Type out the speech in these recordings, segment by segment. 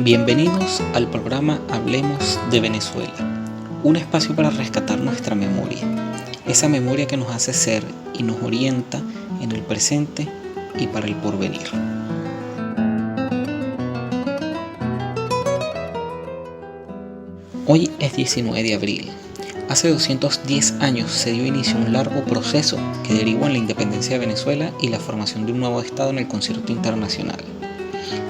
Bienvenidos al programa Hablemos de Venezuela, un espacio para rescatar nuestra memoria, esa memoria que nos hace ser y nos orienta en el presente y para el porvenir. Hoy es 19 de abril. Hace 210 años se dio inicio a un largo proceso que derivó en la independencia de Venezuela y la formación de un nuevo Estado en el concierto internacional,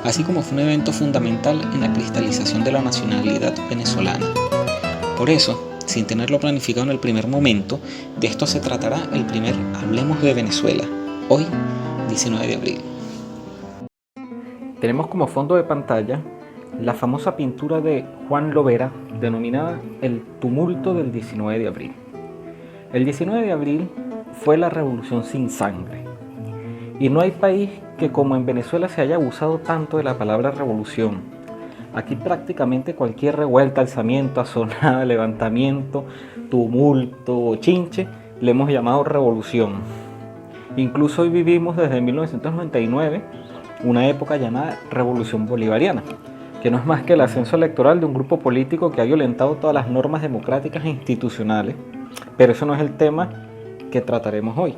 así como fue un evento fundamental en la cristalización de la nacionalidad venezolana. Por eso, sin tenerlo planificado en el primer momento, de esto se tratará el primer Hablemos de Venezuela, hoy 19 de abril. Tenemos como fondo de pantalla la famosa pintura de Juan Lovera denominada El tumulto del 19 de abril. El 19 de abril fue la revolución sin sangre. Y no hay país que como en Venezuela se haya abusado tanto de la palabra revolución. Aquí prácticamente cualquier revuelta, alzamiento, azonada, levantamiento, tumulto o chinche le hemos llamado revolución. Incluso hoy vivimos desde 1999 una época llamada Revolución Bolivariana, que no es más que el ascenso electoral de un grupo político que ha violentado todas las normas democráticas e institucionales, pero eso no es el tema que trataremos hoy.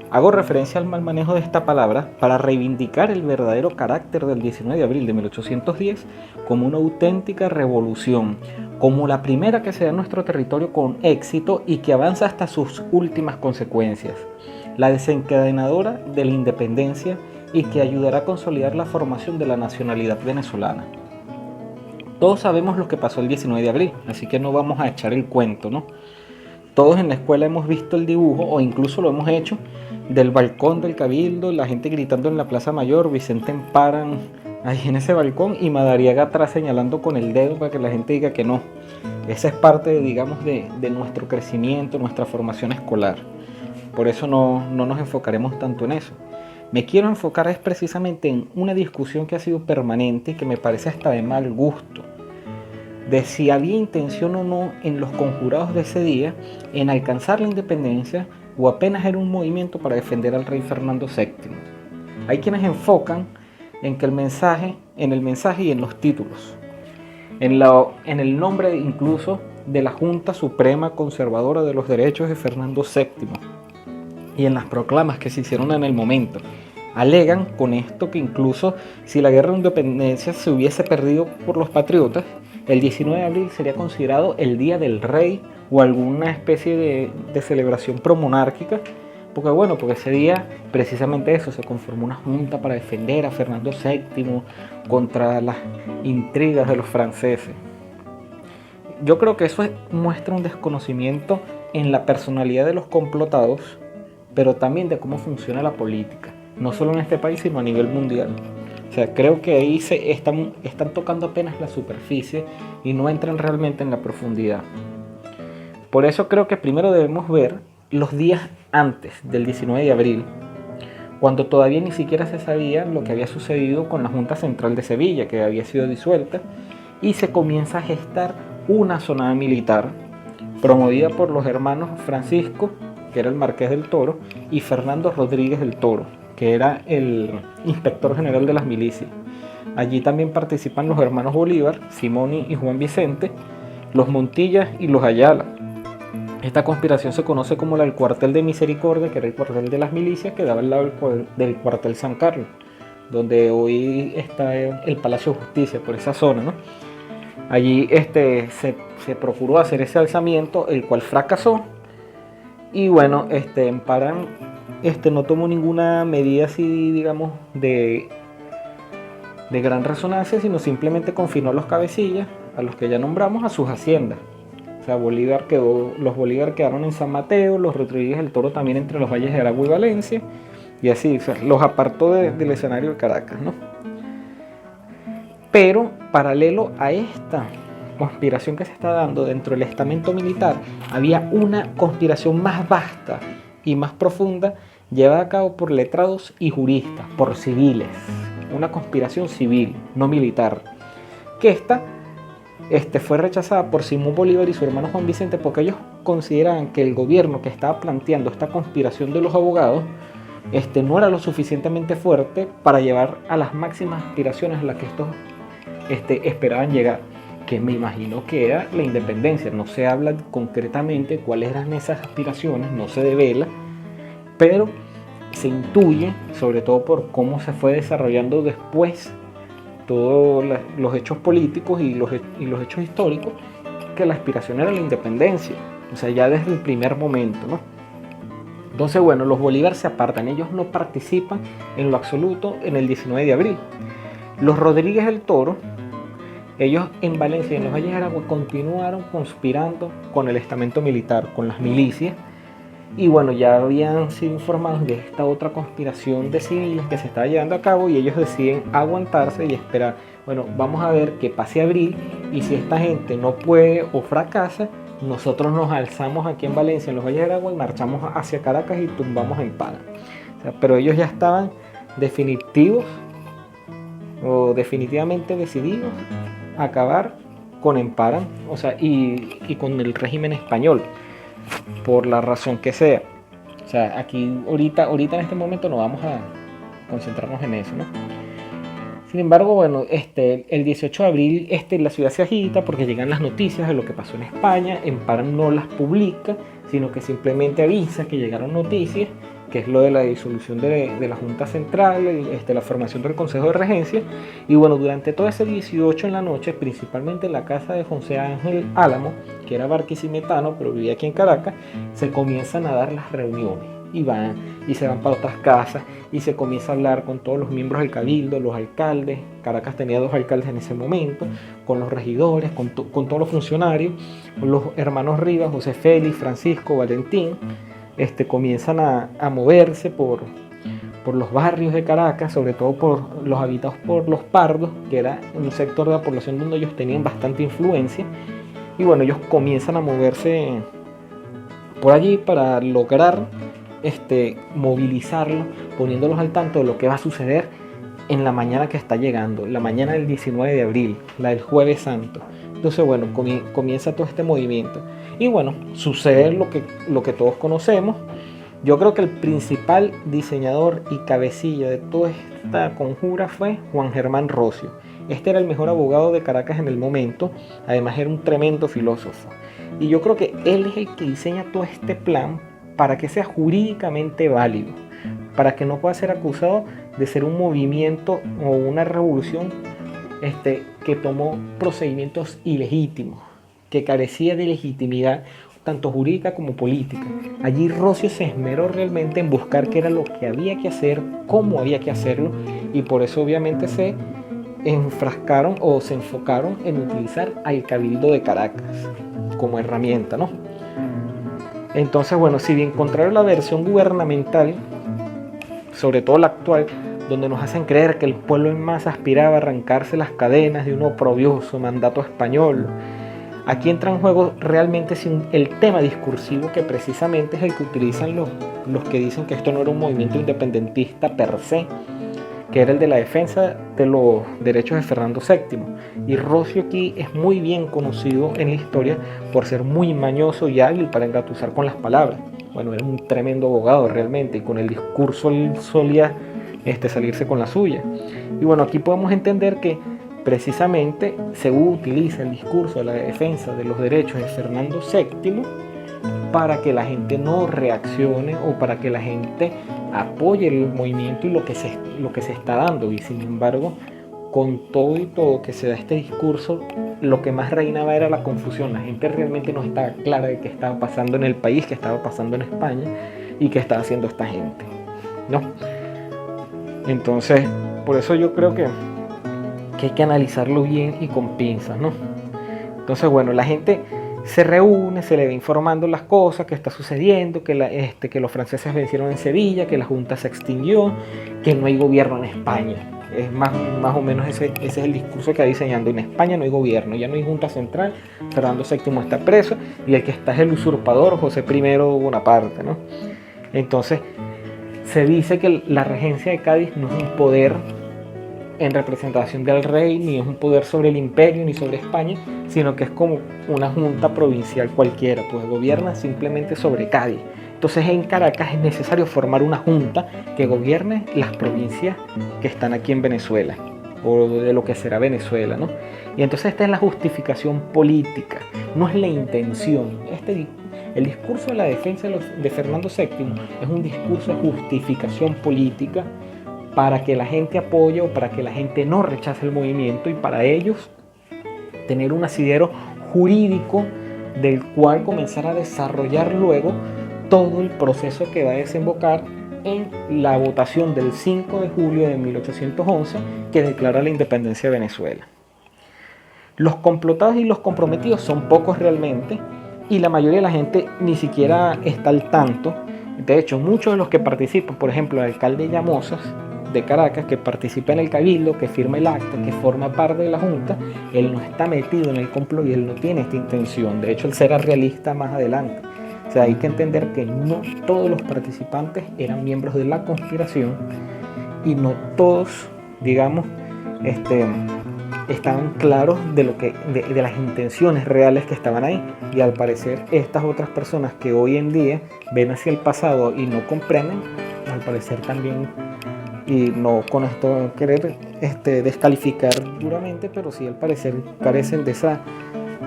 Hago referencia al mal manejo de esta palabra para reivindicar el verdadero carácter del 19 de abril de 1810 como una auténtica revolución, como la primera que se da en nuestro territorio con éxito y que avanza hasta sus últimas consecuencias, la desencadenadora de la independencia y que ayudará a consolidar la formación de la nacionalidad venezolana. Todos sabemos lo que pasó el 19 de abril, así que no vamos a echar el cuento, ¿no? Todos en la escuela hemos visto el dibujo o incluso lo hemos hecho del balcón del Cabildo, la gente gritando en la Plaza Mayor, Vicente Emparan ahí en ese balcón y Madariaga atrás señalando con el dedo para que la gente diga que no. Esa es parte, digamos, de nuestro crecimiento, nuestra formación escolar. Por eso no nos enfocaremos tanto en eso. Me quiero enfocar es precisamente en una discusión que ha sido permanente y que me parece hasta de mal gusto, de si había intención o no en los conjurados de ese día en alcanzar la independencia o apenas era un movimiento para defender al rey Fernando VII. Hay quienes enfocan en el mensaje y en los títulos, en el nombre incluso de la Junta Suprema Conservadora de los Derechos de Fernando VII y en las proclamas que se hicieron en el momento. Alegan con esto que incluso si la guerra de independencia se hubiese perdido por los patriotas, el 19 de abril sería considerado el Día del Rey o alguna especie de celebración promonárquica, porque ese día precisamente eso, se conformó una junta para defender a Fernando VII contra las intrigas de los franceses. Yo creo que eso muestra un desconocimiento en la personalidad de los complotados, pero también de cómo funciona la política, no solo en este país, sino a nivel mundial. O sea, creo que ahí están tocando apenas la superficie y no entran realmente en la profundidad. Por eso creo que primero debemos ver los días antes del 19 de abril, cuando todavía ni siquiera se sabía lo que había sucedido con la Junta Central de Sevilla, que había sido disuelta, y se comienza a gestar una sonada militar promovida por los hermanos Francisco, que era el Marqués del Toro, y Fernando Rodríguez del Toro, que era el inspector general de las milicias. Allí también participan los hermanos Bolívar, Simoni y Juan Vicente, los Montilla y los Ayala. Esta conspiración se conoce como el cuartel de Misericordia, que era el cuartel de las milicias que daba al lado del cuartel San Carlos, donde hoy está el Palacio de Justicia, por esa zona, ¿no? Allí se procuró hacer ese alzamiento, el cual fracasó. Y bueno, Emparan no tomó ninguna medida así, digamos, de gran resonancia, sino simplemente confinó a los cabecillas, a los que ya nombramos, a sus haciendas. O sea, los Bolívar quedaron en San Mateo, los Rodríguez del Toro también entre los valles de Aragua y Valencia, y así, o sea, los apartó del escenario de Caracas, ¿no? Pero paralelo a esta conspiración que se está dando dentro del estamento militar, había una conspiración más vasta y más profunda llevada a cabo por letrados y juristas, por civiles, una conspiración civil, no militar, que fue rechazada por Simón Bolívar y su hermano Juan Vicente, porque ellos consideraban que el gobierno que estaba planteando esta conspiración de los abogados no era lo suficientemente fuerte para llevar a las máximas aspiraciones a las que estos esperaban llegar, que me imagino que era la independencia. No se habla concretamente cuáles eran esas aspiraciones, no se devela, pero se intuye, sobre todo por cómo se fue desarrollando después todos los hechos políticos y los hechos históricos, que la aspiración era la independencia, o sea, ya desde el primer momento, ¿no? Entonces, bueno, los Bolívar se apartan, ellos no participan en lo absoluto en el 19 de abril. Los Rodríguez del Toro, ellos en Valencia y en los Valles de Aragua continuaron conspirando con el estamento militar, con las milicias, y bueno, ya habían sido informados de esta otra conspiración de civiles que se estaba llevando a cabo, y ellos deciden aguantarse y esperar. Bueno, vamos a ver que pase abril, y si esta gente no puede o fracasa, nosotros nos alzamos aquí en Valencia, en los Valles de Aragua, y marchamos hacia Caracas y tumbamos en Pana. O sea, pero ellos ya estaban definitivamente decididos a acabar con Empara, o sea, y con el régimen español, por la razón que sea. O sea, aquí ahorita en este momento no vamos a concentrarnos en eso, ¿no? Sin embargo, bueno, el 18 de abril la ciudad se agita porque llegan las noticias de lo que pasó en España. Empara no las publica, sino que simplemente avisa que llegaron noticias, que es lo de la disolución de la Junta Central, la formación del Consejo de Regencia. Y bueno, durante todo ese 18 en la noche, principalmente en la casa de José Ángel Álamo, que era barquisimetano, pero vivía aquí en Caracas, se comienzan a dar las reuniones. Y se van para otras casas y se comienza a hablar con todos los miembros del cabildo, los alcaldes. Caracas tenía 2 alcaldes en ese momento, con los regidores, con todos los funcionarios, con los hermanos Rivas, José Félix, Francisco, Valentín. Comienzan a moverse por los barrios de Caracas, sobre todo por los habitados por los pardos, que era un sector de la población donde ellos tenían bastante influencia. Y bueno, ellos comienzan a moverse por allí para lograr movilizarlos, poniéndolos al tanto de lo que va a suceder en la mañana que está llegando, la mañana del 19 de abril, la del Jueves Santo. Entonces, bueno, comienza todo este movimiento. Y bueno, sucede lo que todos conocemos. Yo creo que el principal diseñador y cabecilla de toda esta conjura fue Juan Germán Rocio. Este era el mejor abogado de Caracas en el momento, además era un tremendo filósofo. Y yo creo que él es el que diseña todo este plan para que sea jurídicamente válido, para que no pueda ser acusado de ser un movimiento o una revolución que tomó procedimientos ilegítimos, que carecía de legitimidad tanto jurídica como política. Allí Rocio se esmeró realmente en buscar qué era lo que había que hacer, cómo había que hacerlo, y por eso obviamente se enfrascaron o se enfocaron en utilizar al Cabildo de Caracas como herramienta, ¿no? Entonces, bueno, si bien contrario a la versión gubernamental, sobre todo la actual, donde nos hacen creer que el pueblo en masa aspiraba a arrancarse las cadenas de un oprobioso mandato español, aquí entra en juego realmente el tema discursivo, que precisamente es el que utilizan los que dicen que esto no era un movimiento independentista per se, que era el de la defensa de los derechos de Fernando VII. Y Rocio aquí es muy bien conocido en la historia por ser muy mañoso y hábil para engatusar con las palabras. Bueno, era un tremendo abogado realmente, y con el discurso él solía salirse con la suya. Y bueno, aquí podemos entender que precisamente se utiliza el discurso de la defensa de los derechos de Fernando VII para que la gente no reaccione o para que la gente apoye el movimiento y lo que se está dando. Y sin embargo, con todo y todo que se da este discurso, lo que más reinaba era la confusión. La gente realmente no estaba clara de qué estaba pasando en el país, qué estaba pasando en España y qué estaba haciendo esta gente, ¿no? Entonces, por eso yo creo que hay que analizarlo bien y con pinzas, ¿no? Entonces, bueno, la gente se reúne, se le va informando las cosas que está sucediendo, que los franceses vencieron en Sevilla, que la Junta se extinguió, que no hay gobierno en España. Es más o menos ese es el discurso que va diseñando. En España no hay gobierno, ya no hay Junta Central, Fernando VII está preso y el que está es el usurpador José I Bonaparte, ¿no? Entonces se dice que la regencia de Cádiz no es un poder en representación del rey, ni es un poder sobre el imperio, ni sobre España, sino que es como una junta provincial cualquiera, pues gobierna simplemente sobre Cádiz. Entonces en Caracas es necesario formar una junta que gobierne las provincias que están aquí en Venezuela. o de lo que será Venezuela, ¿no? Y entonces esta es la justificación política, no es la intención. El discurso de la defensa de Fernando VII es un discurso de justificación política para que la gente apoye o para que la gente no rechace el movimiento y para ellos tener un asidero jurídico del cual comenzar a desarrollar luego todo el proceso que va a desembocar en la votación del 5 de julio de 1811 que declara la independencia de Venezuela. Los complotados y los comprometidos son pocos realmente y la mayoría de la gente ni siquiera está al tanto. De hecho, muchos de los que participan, por ejemplo, el alcalde Llamosas de Caracas, que participa en el cabildo, que firma el acta, que forma parte de la junta, él no está metido en el complot y él no tiene esta intención. De hecho, él será realista más adelante. O sea, hay que entender que no todos los participantes eran miembros de la conspiración y no todos, digamos, estaban claros de las intenciones reales que estaban ahí. Y al parecer estas otras personas que hoy en día ven hacia el pasado y no comprenden, al parecer también, y no con esto querer descalificar duramente, pero sí al parecer carecen de esa,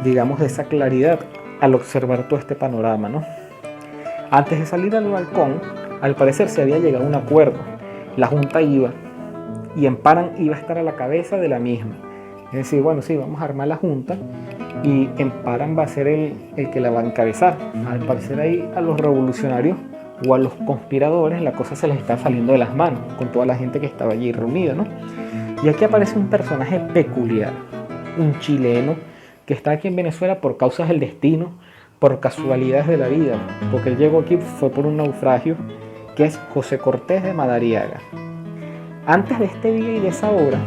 digamos, de esa claridad al observar todo este panorama, ¿no? Antes de salir al balcón, al parecer se había llegado a un acuerdo. La junta iba y Emparan iba a estar a la cabeza de la misma. Es decir, bueno, sí, vamos a armar la junta y Emparan va a ser el que la va a encabezar. Al parecer ahí a los revolucionarios o a los conspiradores la cosa se les está saliendo de las manos con toda la gente que estaba allí reunida, ¿no? Y aquí aparece un personaje peculiar, un chileno que está aquí en Venezuela por causas del destino, por casualidades de la vida, porque él llegó aquí fue por un naufragio, que es José Cortés de Madariaga. Antes de este día y de esa hora,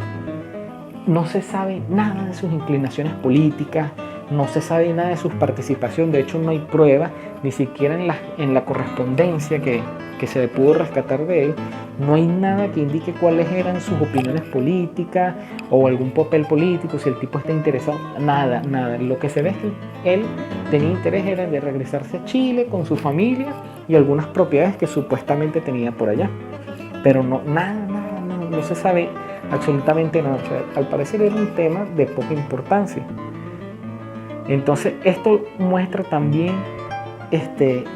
no se sabe nada de sus inclinaciones políticas, no se sabe nada de su participación. De hecho, no hay pruebas, ni siquiera en la correspondencia que se pudo rescatar de él, no hay nada que indique cuáles eran sus opiniones políticas o algún papel político, si el tipo está interesado, nada. Lo que se ve es que él tenía interés era de regresarse a Chile con su familia y algunas propiedades que supuestamente tenía por allá. Pero no se sabe absolutamente nada. O sea, al parecer era un tema de poca importancia. Entonces esto muestra también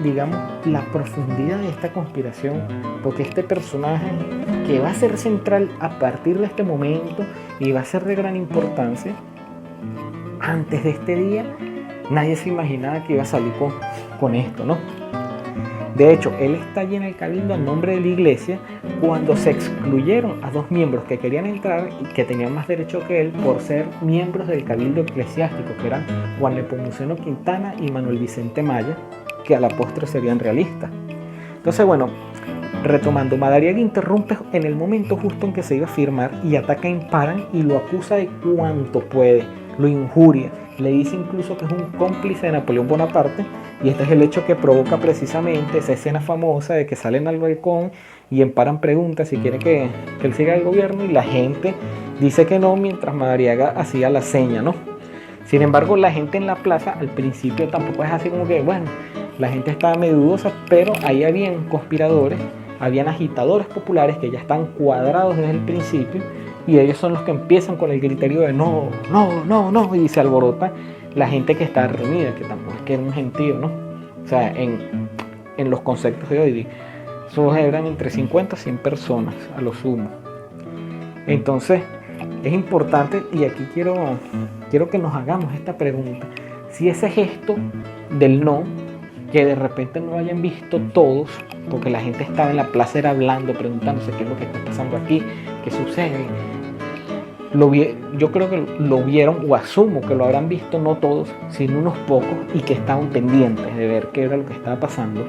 digamos, la profundidad de esta conspiración, porque este personaje que va a ser central a partir de este momento y va a ser de gran importancia, antes de este día nadie se imaginaba que iba a salir con esto, ¿no? De hecho, él está allí en el cabildo en nombre de la iglesia cuando se excluyeron a dos miembros que querían entrar y que tenían más derecho que él por ser miembros del cabildo eclesiástico, que eran Juan Nepomuceno Quintana y Manuel Vicente Maya, que a la postre serían realistas. Entonces, bueno, retomando, Madariaga interrumpe en el momento justo en que se iba a firmar y ataca a Emparan y lo acusa de cuanto puede, lo injuria, le dice incluso que es un cómplice de Napoleón Bonaparte, y este es el hecho que provoca precisamente esa escena famosa de que salen al balcón y Emparan pregunta si quiere que él siga el gobierno y la gente dice que no mientras Madariaga hacía la seña, ¿no? Sin embargo, la gente en la plaza al principio tampoco es así como que, bueno, la gente estaba medio dudosa, pero ahí habían conspiradores, habían agitadores populares que ya están cuadrados desde el principio y ellos son los que empiezan con el griterío de no, y se alborota la gente que está reunida, que tampoco es que era un gentío, ¿no? O sea, en los conceptos de hoy, esos eran entre 50 a 100 personas a lo sumo. Entonces, es importante, y aquí quiero que nos hagamos esta pregunta: si ese gesto del no, que de repente no hayan visto todos, porque la gente estaba en la plaza era hablando, preguntándose qué es lo que está pasando aquí, qué sucede, yo creo que lo vieron, o asumo que lo habrán visto no todos, sino unos pocos, y que estaban pendientes de ver qué era lo que estaba pasando.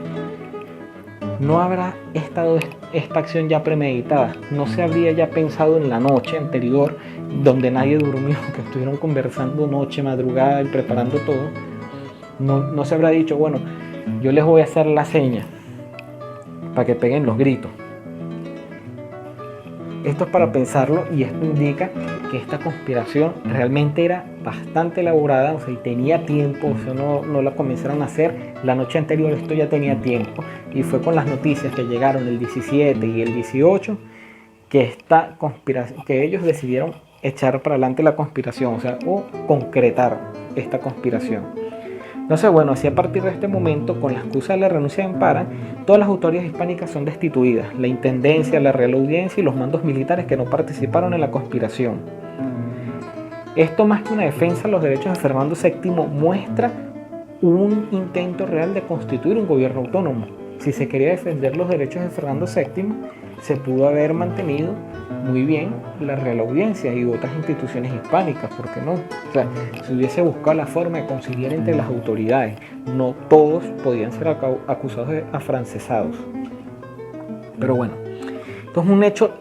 No habrá estado esta acción ya premeditada, no se habría ya pensado en la noche anterior, donde nadie durmió, que estuvieron conversando noche, madrugada y preparando todo. No se habrá dicho, bueno, yo les voy a hacer la seña para que peguen los gritos. Esto es para pensarlo, y esto indica que esta conspiración realmente era bastante elaborada, o sea, y tenía tiempo, o sea, no la comenzaron a hacer la noche anterior, esto ya tenía tiempo, y fue con las noticias que llegaron el 17 y el 18 que esta conspiración, que ellos decidieron echar para adelante la conspiración, o sea, o concretar esta conspiración. Entonces, bueno, así a partir de este momento, con la excusa de la renuncia de Ampara, todas las autoridades hispánicas son destituidas, la intendencia, la Real Audiencia y los mandos militares que no participaron en la conspiración. Esto, más que una defensa de los derechos de Fernando VII, muestra un intento real de constituir un gobierno autónomo. Si se quería defender los derechos de Fernando VII, se pudo haber mantenido muy bien la Real Audiencia y otras instituciones hispánicas, ¿por qué no? O sea, se hubiese buscado la forma de conciliar entre las autoridades. No todos podían ser acusados de afrancesados. Pero bueno, esto es un hecho.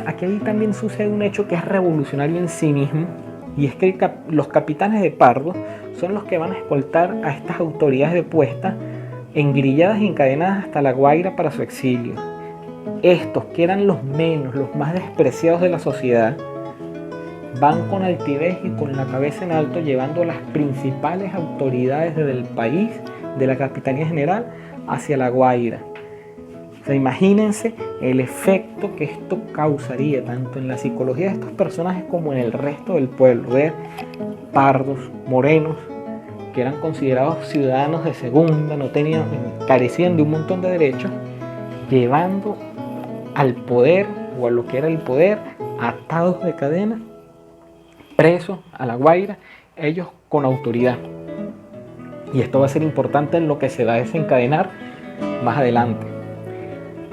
Aquí también sucede un hecho que es revolucionario en sí mismo, y es que los capitanes de Pardo son los que van a escoltar a estas autoridades depuestas, engrilladas y encadenadas hasta La Guaira para su exilio. Estos, que eran los menos, los más despreciados de la sociedad, van con altivez y con la cabeza en alto llevando a las principales autoridades del país, de la Capitanía General, hacia La Guaira. O sea, imagínense el efecto que esto causaría tanto en la psicología de estos personajes como en el resto del pueblo. Ver pardos, morenos, que eran considerados ciudadanos de segunda, carecían de un montón de derechos, llevando al poder, o a lo que era el poder, atados de cadena, presos a La Guaira, ellos con autoridad. Y esto va a ser importante en lo que se va a desencadenar más adelante.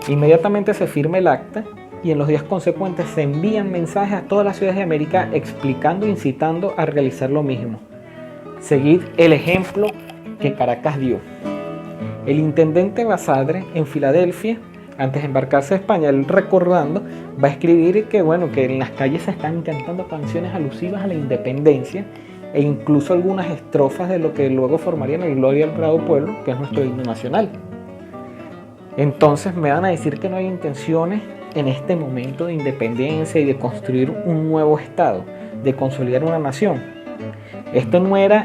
Inmediatamente se firma el acta y en los días consecuentes se envían mensajes a todas las ciudades de América explicando e incitando a realizar lo mismo. Seguid el ejemplo que Caracas dio. El intendente Basadre en Filadelfia, antes de embarcarse a España, él recordando, va a escribir que en las calles se están cantando canciones alusivas a la independencia e incluso algunas estrofas de lo que luego formarían el Gloria al Bravo Pueblo, que es nuestro himno nacional. Entonces me van a decir que no hay intenciones en este momento de independencia y de construir un nuevo Estado, de consolidar una nación. Esto no era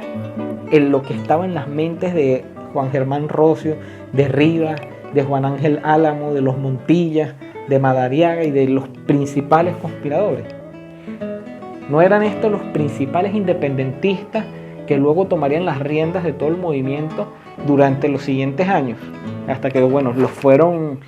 lo que estaba en las mentes de Juan Germán Rocio, de Rivas, de Juan Ángel Álamo, de los Montilla, de Madariaga y de los principales conspiradores. No eran estos los principales independentistas que luego tomarían las riendas de todo el movimiento durante los siguientes años, hasta que los fueron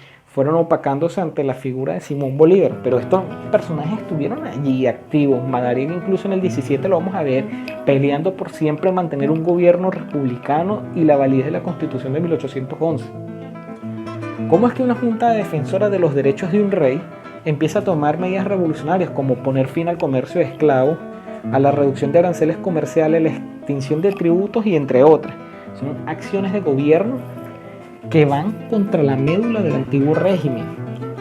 opacándose ante la figura de Simón Bolívar. Pero estos personajes estuvieron allí activos. Madariaga incluso en el 17 lo vamos a ver peleando por siempre mantener un gobierno republicano y la validez de la Constitución de 1811. ¿Cómo es que una junta defensora de los derechos de un rey empieza a tomar medidas revolucionarias como poner fin al comercio de esclavos, a la reducción de aranceles comerciales, la extinción de tributos y entre otras? Son acciones de gobierno que van contra la médula del antiguo régimen,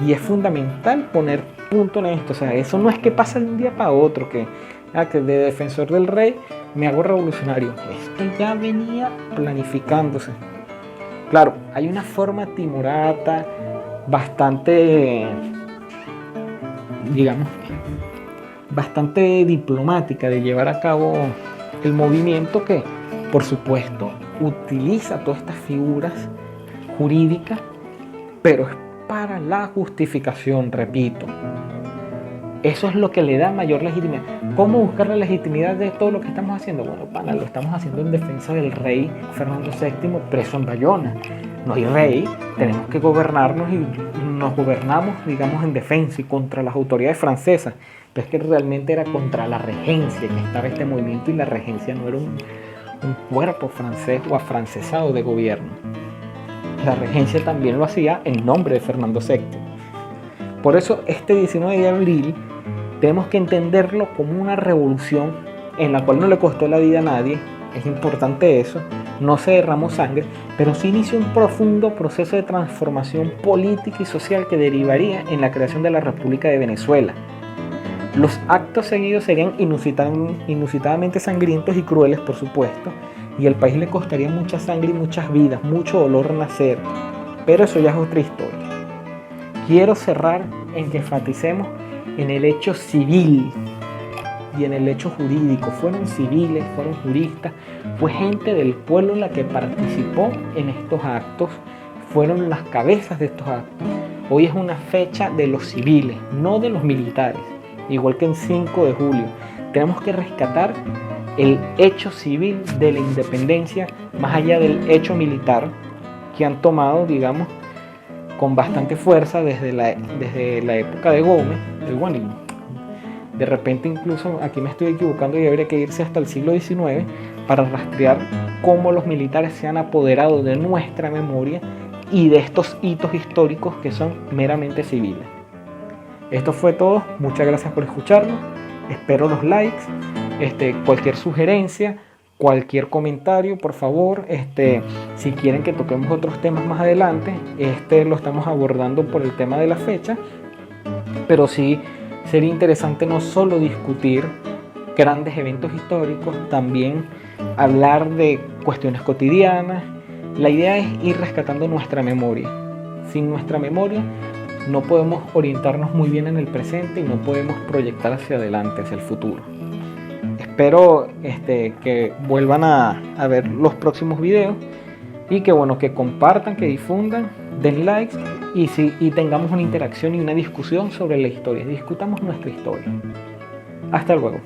y es fundamental poner punto en esto. O sea, eso no es que pasa de un día para otro, que de defensor del rey me hago revolucionario. Esto ya venía planificándose. Claro, hay una forma timorata bastante diplomática de llevar a cabo el movimiento, que por supuesto utiliza todas estas figuras jurídicas, pero es para la justificación, repito. Eso es lo que le da mayor legitimidad. ¿Cómo buscar la legitimidad de todo lo que estamos haciendo? Lo estamos haciendo en defensa del rey Fernando VII preso en Bayona. No hay rey, tenemos que gobernarnos y nos gobernamos, en defensa y contra las autoridades francesas. Pero es que realmente era contra la regencia que estaba este movimiento, y la regencia no era un cuerpo francés o afrancesado de gobierno. La regencia también lo hacía en nombre de Fernando VII. Por eso este 19 de abril tenemos que entenderlo como una revolución en la cual no le costó la vida a nadie. Es importante eso, no se derramó sangre, pero sí inició un profundo proceso de transformación política y social que derivaría en la creación de la República de Venezuela. Los actos seguidos serían inusitadamente sangrientos y crueles, por supuesto, y al país le costaría mucha sangre y muchas vidas, mucho dolor nacer, pero eso ya es otra historia. Quiero cerrar en que enfaticemos en el hecho civil y en el hecho jurídico. Fueron civiles, fueron juristas, fue gente del pueblo la que participó en estos actos, fueron las cabezas de estos actos. Hoy es una fecha de los civiles, no de los militares. igual que en 5 de julio. Tenemos que rescatar el hecho civil de la independencia, más allá del hecho militar que han tomado, digamos, con bastante fuerza desde la época de Gómez, de repente incluso aquí me estoy equivocando y habría que irse hasta el siglo XIX para rastrear cómo los militares se han apoderado de nuestra memoria y de estos hitos históricos que son meramente civiles. Esto fue todo, muchas gracias por escucharnos, espero los likes, cualquier sugerencia, cualquier comentario, por favor, si quieren que toquemos otros temas más adelante, lo estamos abordando por el tema de la fecha, pero sí sería interesante no solo discutir grandes eventos históricos, también hablar de cuestiones cotidianas. La idea es ir rescatando nuestra memoria. Sin nuestra memoria no podemos orientarnos muy bien en el presente y no podemos proyectar hacia adelante, hacia el futuro. Espero que vuelvan a ver los próximos videos y que compartan, que difundan, den likes y tengamos una interacción y una discusión sobre la historia. Discutamos nuestra historia. Hasta luego.